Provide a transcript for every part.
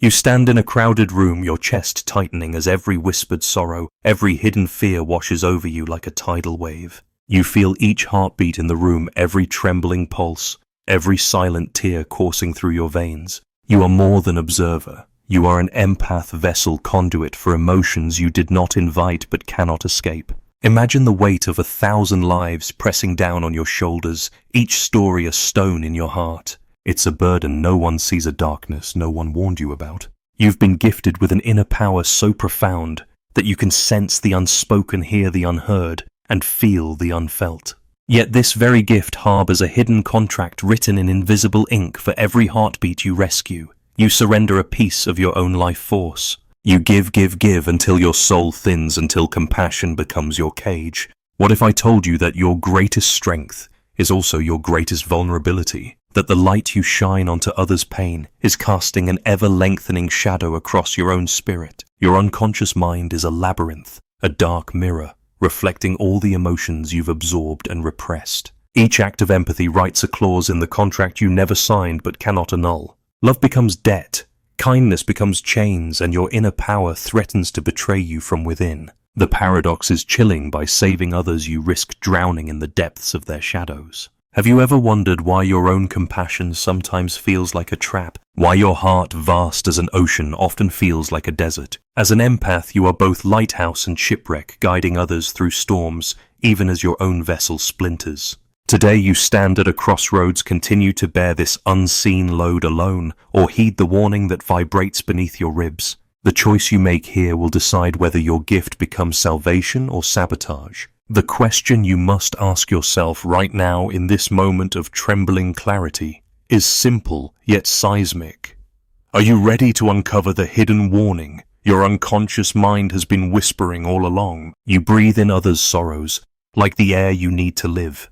You stand in a crowded room, your chest tightening as every whispered sorrow, every hidden fear washes over you like a tidal wave. You feel each heartbeat in the room, every trembling pulse, every silent tear coursing through your veins. You are more than observer. You are an empath vessel, conduit for emotions you did not invite but cannot escape. Imagine the weight of 1,000 lives pressing down on your shoulders, each story a stone in your heart. It's a burden. No one sees a darkness no one warned you about. You've been gifted with an inner power so profound that you can sense the unspoken, hear the unheard, and feel the unfelt. Yet this very gift harbors a hidden contract written in invisible ink for every heartbeat you rescue. You surrender a piece of your own life force. You give until your soul thins, until compassion becomes your cage. What if I told you that your greatest strength is also your greatest vulnerability? That the light you shine onto others' pain is casting an ever-lengthening shadow across your own spirit. Your unconscious mind is a labyrinth, a dark mirror, reflecting all the emotions you've absorbed and repressed. Each act of empathy writes a clause in the contract you never signed but cannot annul. Love becomes debt, kindness becomes chains, and your inner power threatens to betray you from within. The paradox is chilling. By saving others, you risk drowning in the depths of their shadows. Have you ever wondered why your own compassion sometimes feels like a trap? Why your heart, vast as an ocean, often feels like a desert? As an empath, you are both lighthouse and shipwreck, guiding others through storms, even as your own vessel splinters. Today you stand at a crossroads. Continue to bear this unseen load alone, or heed the warning that vibrates beneath your ribs. The choice you make here will decide whether your gift becomes salvation or sabotage. The question you must ask yourself right now, in this moment of trembling clarity, is simple yet seismic. Are you ready to uncover the hidden warning your unconscious mind has been whispering all along? You breathe in others' sorrows, like the air you need to live.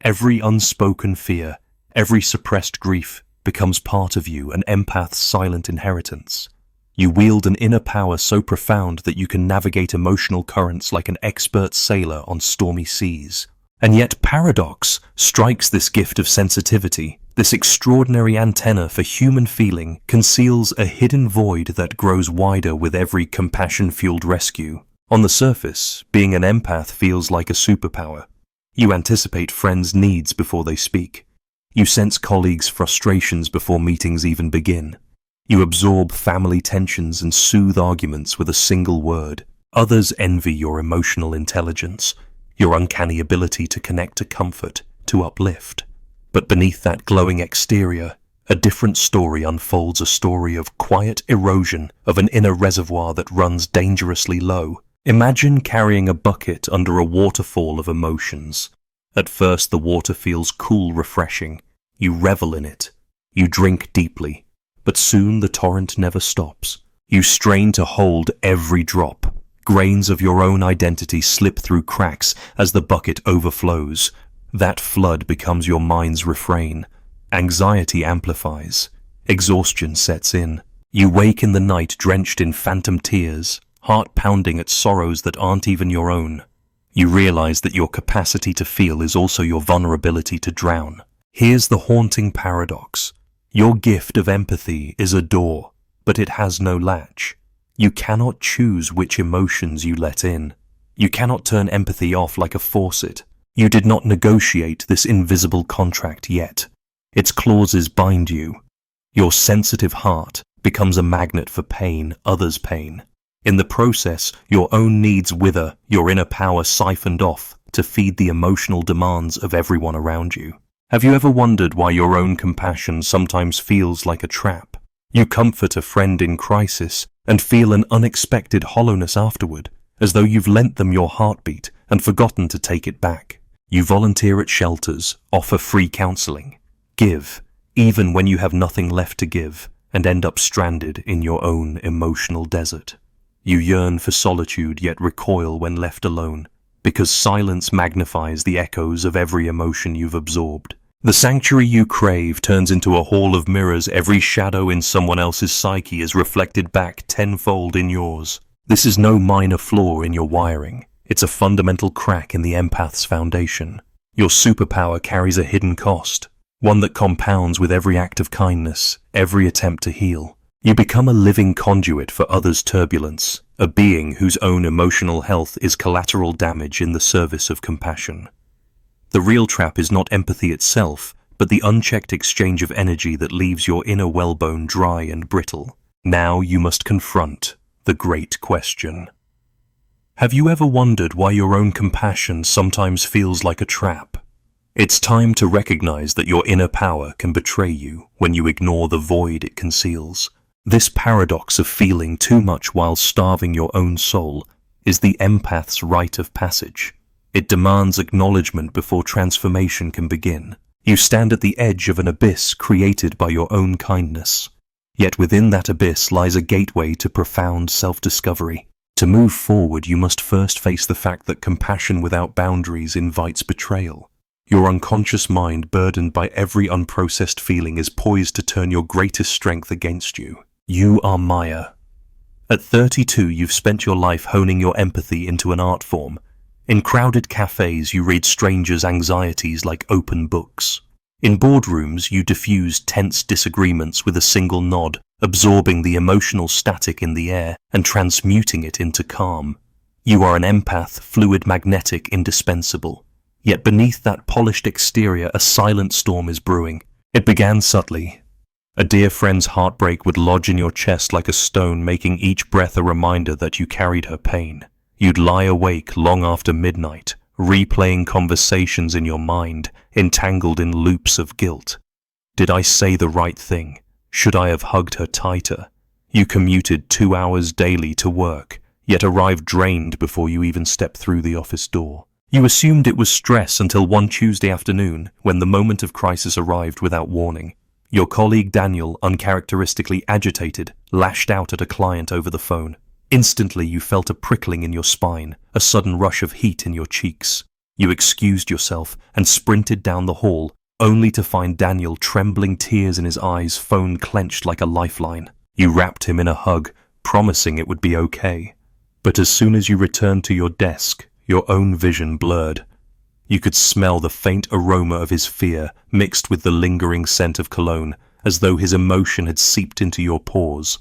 Every unspoken fear, every suppressed grief becomes part of you, an empath's silent inheritance. You wield an inner power so profound that you can navigate emotional currents like an expert sailor on stormy seas. And yet paradox strikes. This gift of sensitivity, this extraordinary antenna for human feeling, conceals a hidden void that grows wider with every compassion-fueled rescue. On the surface, being an empath feels like a superpower. You anticipate friends' needs before they speak. You sense colleagues' frustrations before meetings even begin. You absorb family tensions and soothe arguments with a single word. Others envy your emotional intelligence, your uncanny ability to connect, to comfort, to uplift. But beneath that glowing exterior, a different story unfolds, a story of quiet erosion of an inner reservoir that runs dangerously low. Imagine carrying a bucket under a waterfall of emotions. At first the water feels cool, refreshing. You revel in it. You drink deeply. But soon the torrent never stops. You strain to hold every drop. Grains of your own identity slip through cracks as the bucket overflows. That flood becomes your mind's refrain. Anxiety amplifies. Exhaustion sets in. You wake in the night drenched in phantom tears, heart pounding at sorrows that aren't even your own. You realize that your capacity to feel is also your vulnerability to drown. Here's the haunting paradox. Your gift of empathy is a door, but it has no latch. You cannot choose which emotions you let in. You cannot turn empathy off like a faucet. You did not negotiate this invisible contract yet. Its clauses bind you. Your sensitive heart becomes a magnet for pain, others' pain. In the process, your own needs wither, your inner power siphoned off to feed the emotional demands of everyone around you. Have you ever wondered why your own compassion sometimes feels like a trap? You comfort a friend in crisis and feel an unexpected hollowness afterward, as though you've lent them your heartbeat and forgotten to take it back. You volunteer at shelters, offer free counseling, give, even when you have nothing left to give, and end up stranded in your own emotional desert. You yearn for solitude yet recoil when left alone, because silence magnifies the echoes of every emotion you've absorbed. The sanctuary you crave turns into a hall of mirrors. Every shadow in someone else's psyche is reflected back tenfold in yours. This is no minor flaw in your wiring. It's a fundamental crack in the empath's foundation. Your superpower carries a hidden cost, one that compounds with every act of kindness, every attempt to heal. You become a living conduit for others' turbulence, a being whose own emotional health is collateral damage in the service of compassion. The real trap is not empathy itself, but the unchecked exchange of energy that leaves your inner whalebone dry and brittle. Now you must confront the great question. Have you ever wondered why your own compassion sometimes feels like a trap? It's time to recognize that your inner power can betray you when you ignore the void it conceals. This paradox of feeling too much while starving your own soul is the empath's rite of passage. It demands acknowledgement before transformation can begin. You stand at the edge of an abyss created by your own kindness. Yet within that abyss lies a gateway to profound self-discovery. To move forward, you must first face the fact that compassion without boundaries invites betrayal. Your unconscious mind, burdened by every unprocessed feeling, is poised to turn your greatest strength against you. You are Maya. At 32, you've spent your life honing your empathy into an art form. In crowded cafes, you read strangers' anxieties like open books. In boardrooms, you diffuse tense disagreements with a single nod, absorbing the emotional static in the air and transmuting it into calm. You are an empath, fluid, magnetic, indispensable. Yet beneath that polished exterior, a silent storm is brewing. It began subtly. A dear friend's heartbreak would lodge in your chest like a stone, making each breath a reminder that you carried her pain. You'd lie awake long after midnight, replaying conversations in your mind, entangled in loops of guilt. Did I say the right thing? Should I have hugged her tighter? You commuted 2 hours daily to work, yet arrived drained before you even stepped through the office door. You assumed it was stress until one Tuesday afternoon, when the moment of crisis arrived without warning. Your colleague Daniel, uncharacteristically agitated, lashed out at a client over the phone. Instantly you felt a prickling in your spine, a sudden rush of heat in your cheeks. You excused yourself and sprinted down the hall, only to find Daniel, trembling, tears in his eyes, phone clenched like a lifeline. You wrapped him in a hug, promising it would be okay. But as soon as you returned to your desk, your own vision blurred. You could smell the faint aroma of his fear mixed with the lingering scent of cologne, as though his emotion had seeped into your pores.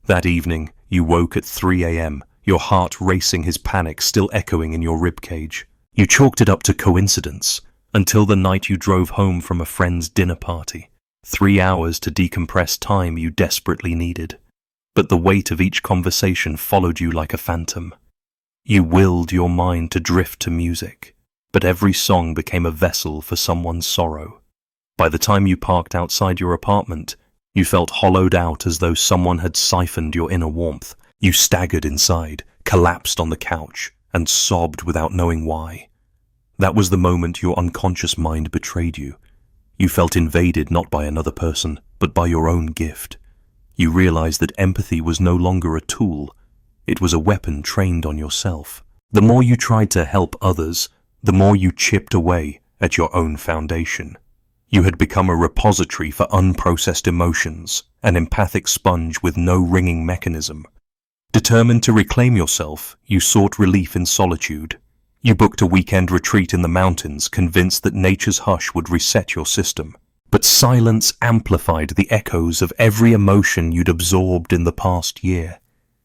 That evening, you woke at 3 a.m., your heart racing, his panic still echoing in your ribcage. You chalked it up to coincidence, until the night you drove home from a friend's dinner party. 3 hours to decompress, time you desperately needed. But the weight of each conversation followed you like a phantom. You willed your mind to drift to music, but every song became a vessel for someone's sorrow. By the time you parked outside your apartment, you felt hollowed out, as though someone had siphoned your inner warmth. You staggered inside, collapsed on the couch, and sobbed without knowing why. That was the moment your unconscious mind betrayed you. You felt invaded not by another person, but by your own gift. You realized that empathy was no longer a tool. It was a weapon trained on yourself. The more you tried to help others, the more you chipped away at your own foundation. You had become a repository for unprocessed emotions, an empathic sponge with no ringing mechanism. Determined to reclaim yourself, you sought relief in solitude. You booked a weekend retreat in the mountains, convinced that nature's hush would reset your system. But silence amplified the echoes of every emotion you'd absorbed in the past year.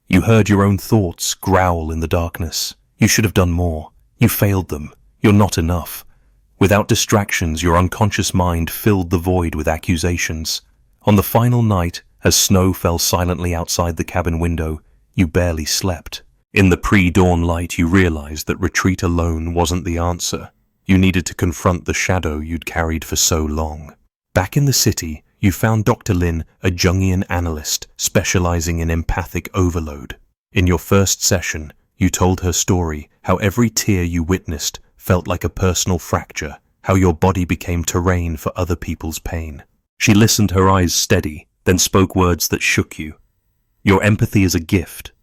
You heard your own thoughts growl in the darkness. You should have done more. You failed them. You're not enough. Without distractions, your unconscious mind filled the void with accusations. On the final night, as snow fell silently outside the cabin window, you barely slept. In the pre-dawn light, you realized that retreat alone wasn't the answer. You needed to confront the shadow you'd carried for so long. Back in the city, you found Dr. Lin, a Jungian analyst specializing in empathic overload. In your first session, you told her story, how every tear you witnessed felt like a personal fracture, how your body became terrain for other people's pain. She listened, her eyes steady, then spoke words that shook you. Your empathy is a gift.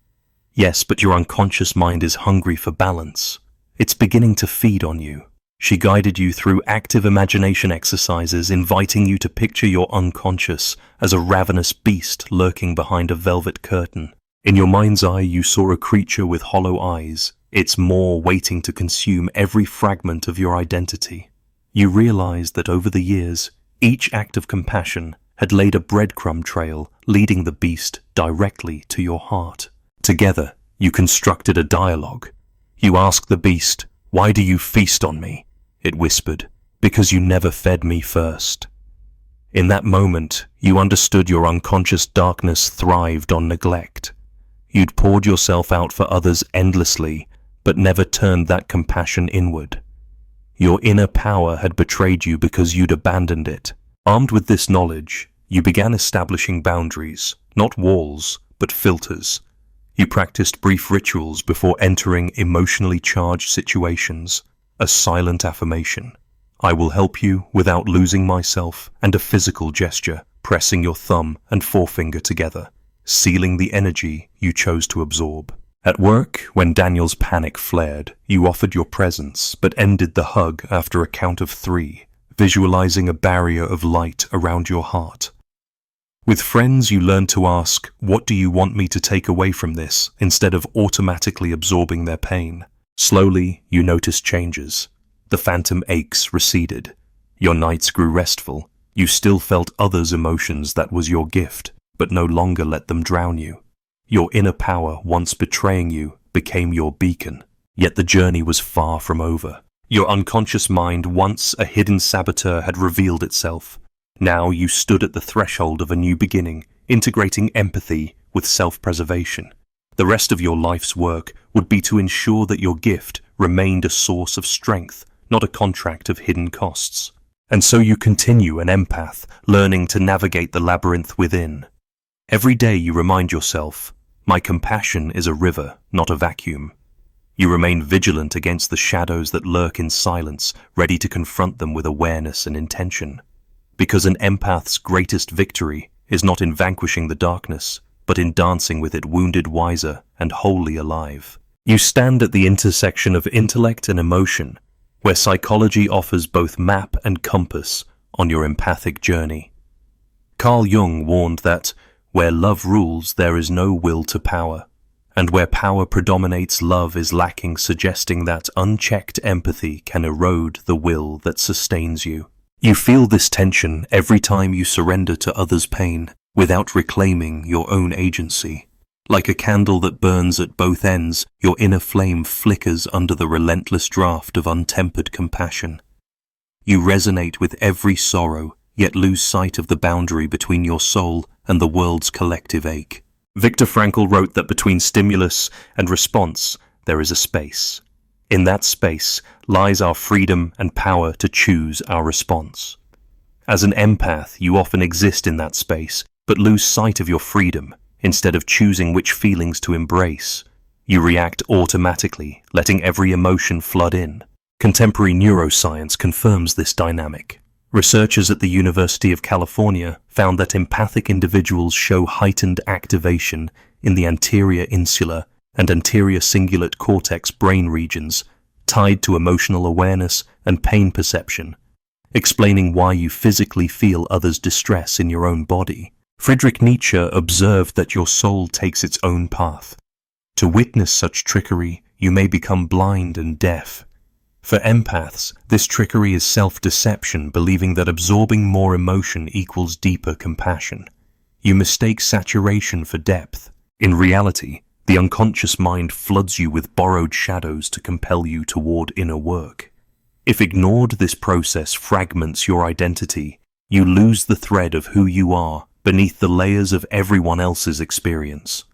Yes, but your unconscious mind is hungry for balance. It's beginning to feed on you. She guided you through active imagination exercises, inviting you to picture your unconscious as a ravenous beast lurking behind a velvet curtain. In your mind's eye, you saw a creature with hollow eyes, its maw waiting to consume every fragment of your identity. You realized that over the years, each act of compassion, had laid a breadcrumb trail leading the beast directly to your heart. Together, you constructed a dialogue. You asked the beast, "Why do you feast on me?" It whispered, "Because you never fed me first." In that moment, you understood your unconscious darkness thrived on neglect. You'd poured yourself out for others endlessly, but never turned that compassion inward. Your inner power had betrayed you because you'd abandoned it. Armed with this knowledge, you began establishing boundaries, not walls, but filters. You practiced brief rituals before entering emotionally charged situations, a silent affirmation. "I will help you without losing myself," and a physical gesture, pressing your thumb and forefinger together, sealing the energy you chose to absorb. At work, when Daniel's panic flared, you offered your presence but ended the hug after a count of 3, visualizing a barrier of light around your heart. With friends, you learned to ask, "What do you want me to take away from this?" instead of automatically absorbing their pain. Slowly, you noticed changes. The phantom aches receded. Your nights grew restful. You still felt others' emotions, that was your gift, but no longer let them drown you. Your inner power, once betraying you, became your beacon. Yet the journey was far from over. Your unconscious mind, once a hidden saboteur, had revealed itself. Now you stood at the threshold of a new beginning, integrating empathy with self-preservation. The rest of your life's work would be to ensure that your gift remained a source of strength, not a contract of hidden costs. And so you continue an empath, learning to navigate the labyrinth within. Every day you remind yourself, "My compassion is a river, not a vacuum." You remain vigilant against the shadows that lurk in silence, ready to confront them with awareness and intention. Because an empath's greatest victory is not in vanquishing the darkness, but in dancing with it wounded wiser and wholly alive. You stand at the intersection of intellect and emotion, where psychology offers both map and compass on your empathic journey. Carl Jung warned that where love rules, there is no will to power, and where power predominates, love is lacking, suggesting that unchecked empathy can erode the will that sustains you. You feel this tension every time you surrender to others' pain without reclaiming your own agency. Like a candle that burns at both ends, your inner flame flickers under the relentless draft of untempered compassion. You resonate with every sorrow, yet lose sight of the boundary between your soul and the world's collective ache. Viktor Frankl wrote that between stimulus and response, there is a space. In that space lies our freedom and power to choose our response. As an empath, you often exist in that space, but lose sight of your freedom. Instead of choosing which feelings to embrace, you react automatically, letting every emotion flood in. Contemporary neuroscience confirms this dynamic. Researchers at the University of California found that empathic individuals show heightened activation in the anterior insular and anterior cingulate cortex brain regions tied to emotional awareness and pain perception, explaining why you physically feel others' distress in your own body. Friedrich Nietzsche observed that your soul takes its own path. To witness such trickery, you may become blind and deaf. For empaths, this trickery is self-deception, believing that absorbing more emotion equals deeper compassion. You mistake saturation for depth. In reality, the unconscious mind floods you with borrowed shadows to compel you toward inner work. If ignored, this process fragments your identity. You lose the thread of who you are beneath the layers of everyone else's experience.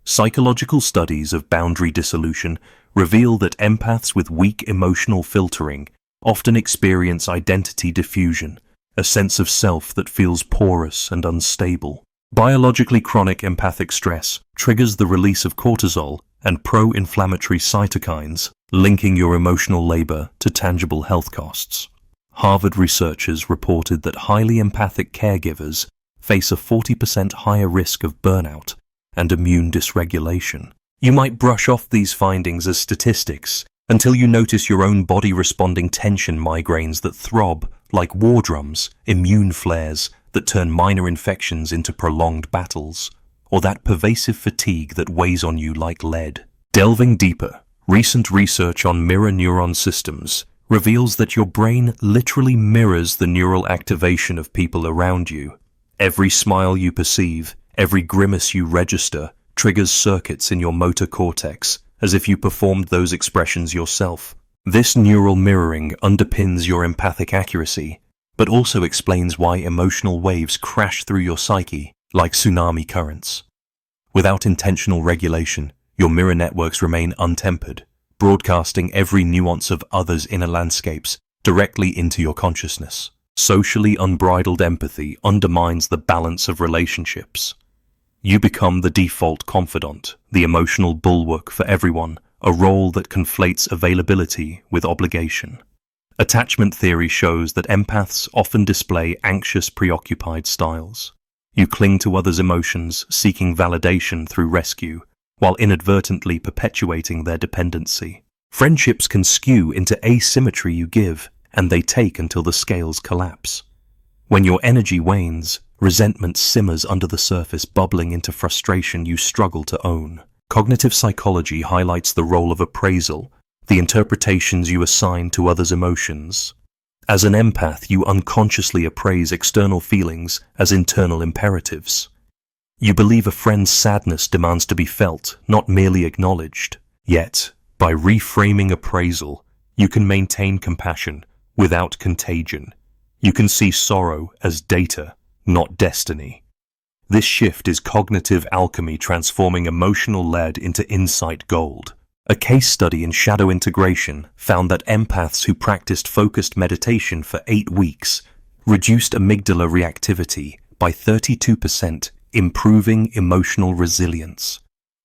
Psychological studies of boundary dissolution reveal that empaths with weak emotional filtering often experience identity diffusion, a sense of self that feels porous and unstable. Biologically, chronic empathic stress triggers the release of cortisol and pro-inflammatory cytokines, linking your emotional labor to tangible health costs. Harvard researchers reported that highly empathic caregivers face a 40% higher risk of burnout and immune dysregulation. You might brush off these findings as statistics until you notice your own body responding tension migraines that throb like war drums, immune flares that turn minor infections into prolonged battles, or that pervasive fatigue that weighs on you like lead. Delving deeper, recent research on mirror neuron systems reveals that your brain literally mirrors the neural activation of people around you. Every smile you perceive, every grimace you register, triggers circuits in your motor cortex, as if you performed those expressions yourself. This neural mirroring underpins your empathic accuracy, but also explains why emotional waves crash through your psyche like tsunami currents. Without intentional regulation, your mirror networks remain untempered, broadcasting every nuance of others' inner landscapes directly into your consciousness. Socially unbridled empathy undermines the balance of relationships. You become the default confidant, the emotional bulwark for everyone, a role that conflates availability with obligation. Attachment theory shows that empaths often display anxious, preoccupied styles. You cling to others' emotions, seeking validation through rescue, while inadvertently perpetuating their dependency. Friendships can skew into asymmetry you give, and they take until the scales collapse. When your energy wanes, resentment simmers under the surface, bubbling into frustration you struggle to own. Cognitive psychology highlights the role of appraisal, the interpretations you assign to others' emotions. As an empath, you unconsciously appraise external feelings as internal imperatives. You believe a friend's sadness demands to be felt, not merely acknowledged. Yet, by reframing appraisal, you can maintain compassion without contagion. You can see sorrow as data, not destiny. This shift is cognitive alchemy, transforming emotional lead into insight gold. A case study in shadow integration found that empaths who practiced focused meditation for 8 weeks reduced amygdala reactivity by 32%, improving emotional resilience.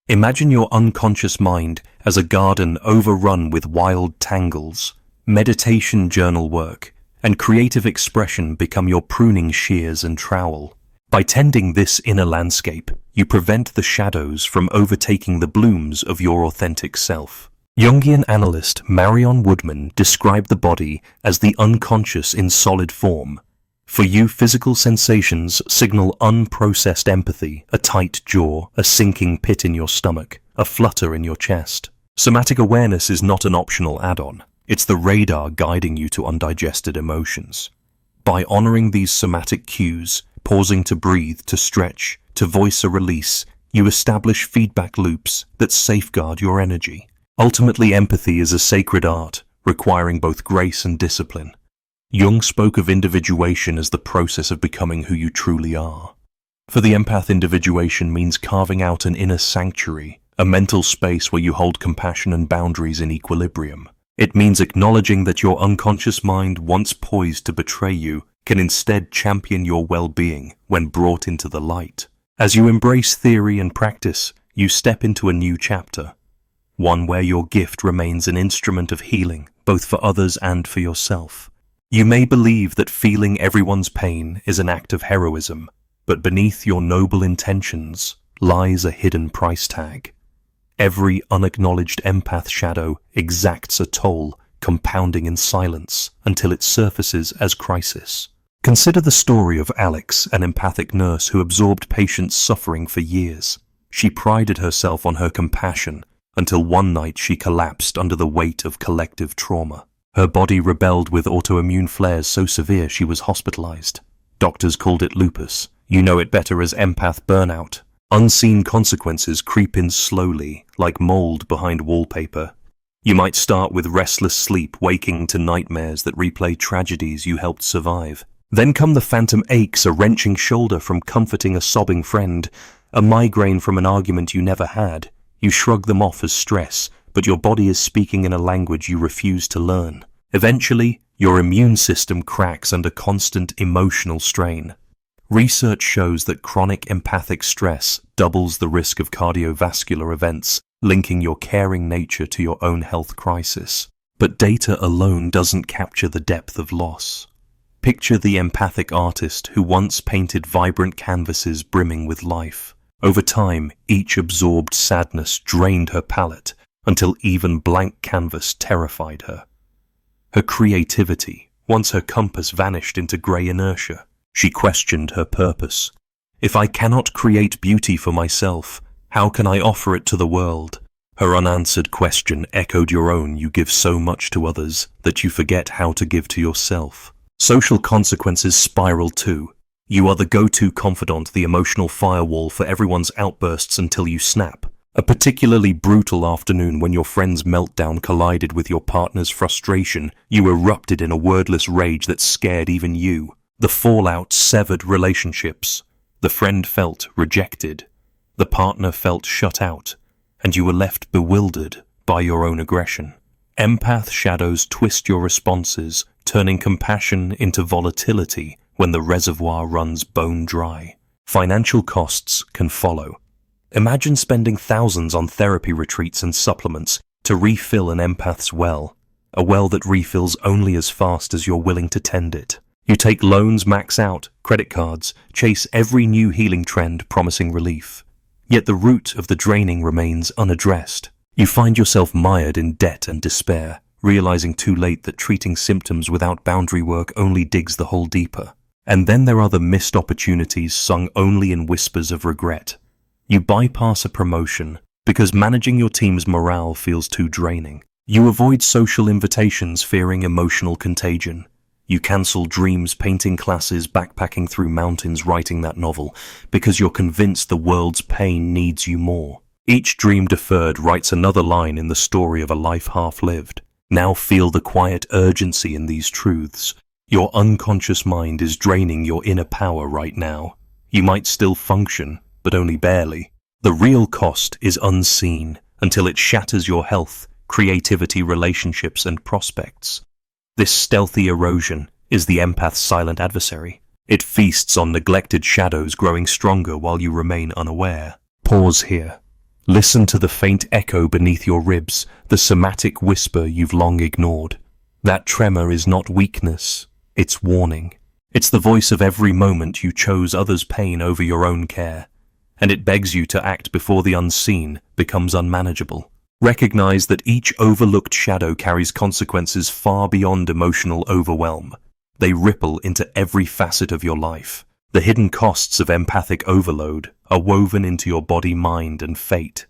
Imagine your unconscious mind as a garden overrun with wild tangles. Meditation, journal work, and creative expression become your pruning shears and trowel. By tending this inner landscape, you prevent the shadows from overtaking the blooms of your authentic self. Jungian analyst Marion Woodman described the body as the unconscious in solid form. For you, physical sensations signal unprocessed empathy, a tight jaw, a sinking pit in your stomach, a flutter in your chest. Somatic awareness is not an optional add-on. It's the radar guiding you to undigested emotions. By honoring these somatic cues, pausing to breathe, to stretch, to voice a release, you establish feedback loops that safeguard your energy. Ultimately, empathy is a sacred art, requiring both grace and discipline. Jung spoke of individuation as the process of becoming who you truly are. For the empath, individuation means carving out an inner sanctuary, a mental space where you hold compassion and boundaries in equilibrium. It means acknowledging that your unconscious mind, once poised to betray you, can instead champion your well-being when brought into the light. As you embrace theory and practice, you step into a new chapter, one where your gift remains an instrument of healing, both for others and for yourself. You may believe that feeling everyone's pain is an act of heroism, but beneath your noble intentions lies a hidden price tag. Every unacknowledged empath shadow exacts a toll, compounding in silence until it surfaces as crisis. Consider the story of Alex, an empathic nurse who absorbed patients suffering for years. She prided herself on her compassion until one night she collapsed under the weight of collective trauma. Her body rebelled with autoimmune flares so severe she was hospitalized. Doctors called it lupus. You know it better as empath burnout. Unseen consequences creep in slowly, like mold behind wallpaper. You might start with restless sleep, waking to nightmares that replay tragedies you helped survive. Then come the phantom aches, a wrenching shoulder from comforting a sobbing friend, a migraine from an argument you never had. You shrug them off as stress, but your body is speaking in a language you refuse to learn. Eventually, your immune system cracks under constant emotional strain. Research shows that chronic empathic stress doubles the risk of cardiovascular events, linking your caring nature to your own health crisis. But data alone doesn't capture the depth of loss. Picture the empathic artist who once painted vibrant canvases brimming with life. Over time, each absorbed sadness drained her palette until even blank canvas terrified her. Her creativity, once her compass, vanished into grey inertia. She questioned her purpose. If I cannot create beauty for myself, how can I offer it to the world? Her unanswered question echoed your own. You give so much to others that you forget how to give to yourself. Social consequences spiral too. You are the go-to confidant, the emotional firewall for everyone's outbursts until you snap. A particularly brutal afternoon when your friend's meltdown collided with your partner's frustration, you erupted in a wordless rage that scared even you. The fallout severed relationships. The friend felt rejected. The partner felt shut out, and you were left bewildered by your own aggression. Empath shadows twist your responses, turning compassion into volatility when the reservoir runs bone dry. Financial costs can follow. Imagine spending thousands on therapy retreats and supplements to refill an empath's well, a well that refills only as fast as you're willing to tend it. You take loans max out, credit cards, chase every new healing trend promising relief. Yet the root of the draining remains unaddressed. You find yourself mired in debt and despair, realizing too late that treating symptoms without boundary work only digs the hole deeper. And then there are the missed opportunities sung only in whispers of regret. You bypass a promotion because managing your team's morale feels too draining. You avoid social invitations fearing emotional contagion. You cancel dreams, painting classes, backpacking through mountains, writing that novel, because you're convinced the world's pain needs you more. Each dream deferred writes another line in the story of a life half-lived. Now feel the quiet urgency in these truths. Your unconscious mind is draining your inner power right now. You might still function, but only barely. The real cost is unseen until it shatters your health, creativity, relationships, and prospects. This stealthy erosion is the empath's silent adversary. It feasts on neglected shadows, growing stronger while you remain unaware. Pause here. Listen to the faint echo beneath your ribs, the somatic whisper you've long ignored. That tremor is not weakness, it's warning. It's the voice of every moment you chose others' pain over your own care, and it begs you to act before the unseen becomes unmanageable. Recognize that each overlooked shadow carries consequences far beyond emotional overwhelm. They ripple into every facet of your life. The hidden costs of empathic overload are woven into your body, mind, and fate.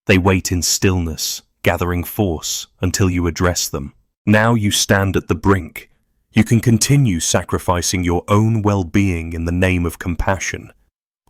They wait in stillness, gathering force until you address them. Now you stand at the brink. You can continue sacrificing your own well-being in the name of compassion,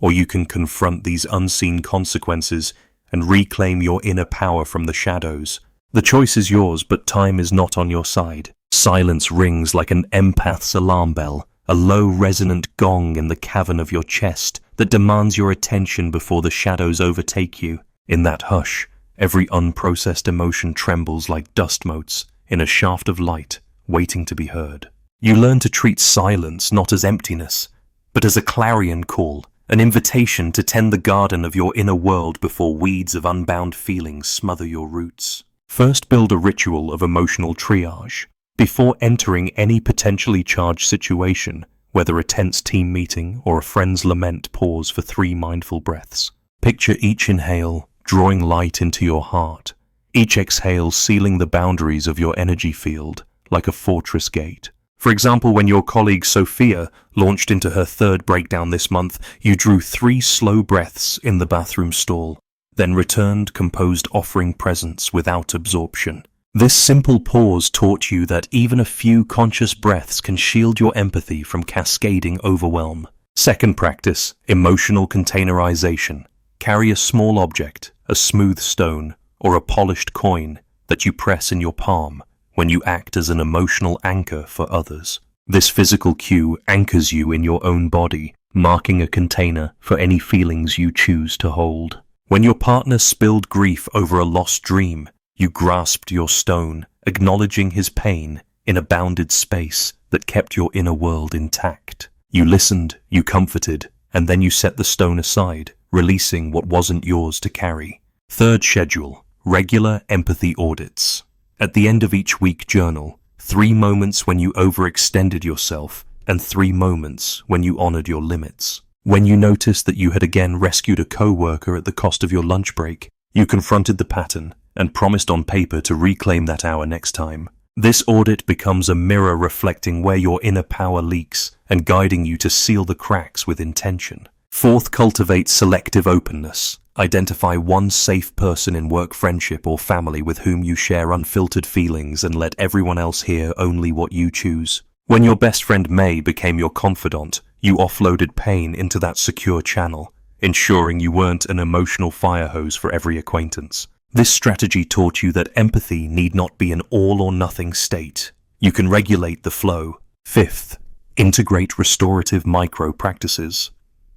or you can confront these unseen consequences and reclaim your inner power from the shadows. The choice is yours, but time is not on your side. Silence rings like an empath's alarm bell, a low resonant gong in the cavern of your chest that demands your attention before the shadows overtake you. In that hush, every unprocessed emotion trembles like dust motes in a shaft of light, waiting to be heard. You learn to treat silence not as emptiness, but as a clarion call, an invitation to tend the garden of your inner world before weeds of unbound feelings smother your roots. First, build a ritual of emotional triage. Before entering any potentially charged situation, whether a tense team meeting or a friend's lament, pause for 3 mindful breaths. Picture each inhale drawing light into your heart, each exhale sealing the boundaries of your energy field like a fortress gate. For example, when your colleague Sophia launched into her 3rd breakdown this month, you drew 3 slow breaths in the bathroom stall, then returned composed, offering presence without absorption. This simple pause taught you that even a few conscious breaths can shield your empathy from cascading overwhelm. Second practice, emotional containerization. Carry a small object, a smooth stone, or a polished coin that you press in your palm when you act as an emotional anchor for others. This physical cue anchors you in your own body, marking a container for any feelings you choose to hold. When your partner spilled grief over a lost dream, you grasped your stone, acknowledging his pain in a bounded space that kept your inner world intact. You listened, you comforted, and then you set the stone aside, releasing what wasn't yours to carry. Third schedule, regular empathy audits. At the end of each week, journal 3 moments when you overextended yourself and 3 moments when you honored your limits. When you noticed that you had again rescued a co-worker at the cost of your lunch break, you confronted the pattern and promised on paper to reclaim that hour next time. This audit becomes a mirror reflecting where your inner power leaks and guiding you to seal the cracks with intention. Fourth, cultivate selective openness. Identify one safe person in work, friendship, or family with whom you share unfiltered feelings and let everyone else hear only what you choose. When your best friend May became your confidant, You offloaded pain into that secure channel, ensuring you weren't an emotional fire hose for every acquaintance. This strategy taught you that empathy need not be an all-or-nothing state. You can regulate the flow. Fifth, integrate restorative micro-practices.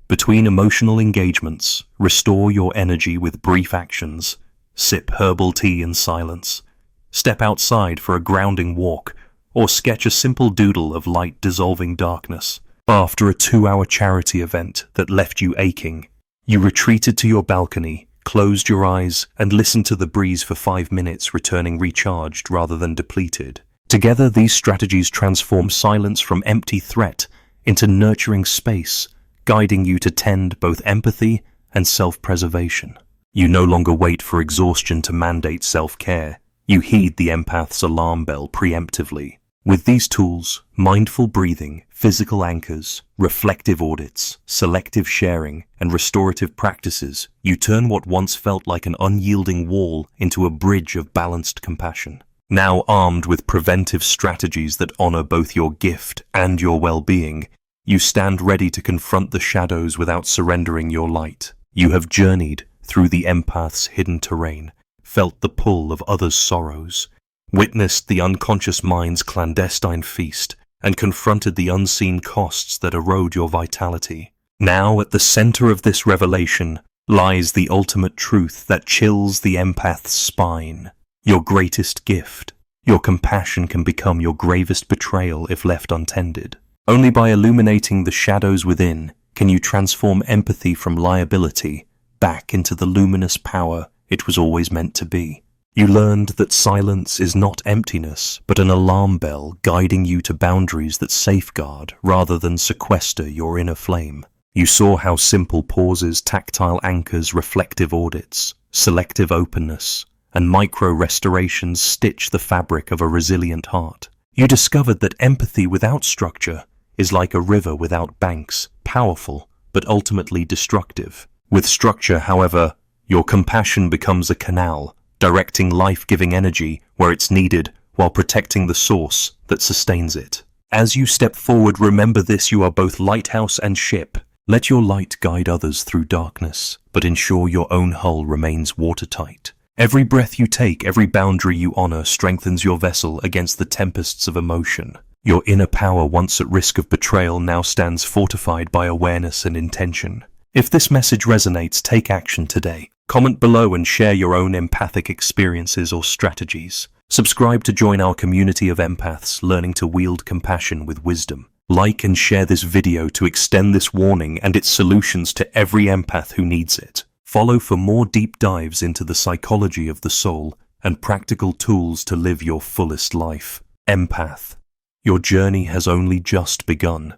Between emotional engagements, restore your energy with brief actions. Sip herbal tea in silence. Step outside for a grounding walk, or sketch a simple doodle of light dissolving darkness. After a 2-hour charity event that left you aching, you retreated to your balcony, closed your eyes, and listened to the breeze for 5 minutes, returning recharged rather than depleted. Together, these strategies transform silence from empty threat into nurturing space, guiding you to tend both empathy and self-preservation. You no longer wait for exhaustion to mandate self-care. You heed the empath's alarm bell preemptively. With these tools, mindful breathing, physical anchors, reflective audits, selective sharing, and restorative practices, you turn what once felt like an unyielding wall into a bridge of balanced compassion. Now armed with preventive strategies that honor both your gift and your well-being, you stand ready to confront the shadows without surrendering your light. You have journeyed through the empath's hidden terrain, felt the pull of others' sorrows, witnessed the unconscious mind's clandestine feast, and confronted the unseen costs that erode your vitality. Now, at the center of this revelation lies the ultimate truth that chills the empath's spine. Your greatest gift, your compassion, can become your gravest betrayal if left untended. Only by illuminating the shadows within can you transform empathy from liability back into the luminous power it was always meant to be. You learned that silence is not emptiness, but an alarm bell guiding you to boundaries that safeguard rather than sequester your inner flame. You saw how simple pauses, tactile anchors, reflective audits, selective openness, and micro-restorations stitch the fabric of a resilient heart. You discovered that empathy without structure is like a river without banks, powerful but ultimately destructive. With structure, however, your compassion becomes a canal, directing life-giving energy where it's needed while protecting the source that sustains it. As you step forward, remember this: you are both lighthouse and ship. Let your light guide others through darkness, but ensure your own hull remains watertight. Every breath you take, every boundary you honor, strengthens your vessel against the tempests of emotion. Your inner power, once at risk of betrayal, now stands fortified by awareness and intention. If this message resonates, take action today. Comment below and share your own empathic experiences or strategies. Subscribe to join our community of empaths learning to wield compassion with wisdom. Like and share this video to extend this warning and its solutions to every empath who needs it. Follow for more deep dives into the psychology of the soul and practical tools to live your fullest life. Empath, your journey has only just begun.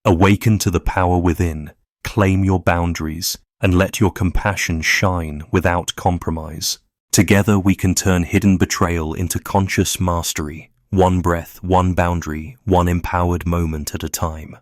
Awaken to the power within, claim your boundaries, and let your compassion shine without compromise. Together we can turn hidden betrayal into conscious mastery, one breath, one boundary, one empowered moment at a time.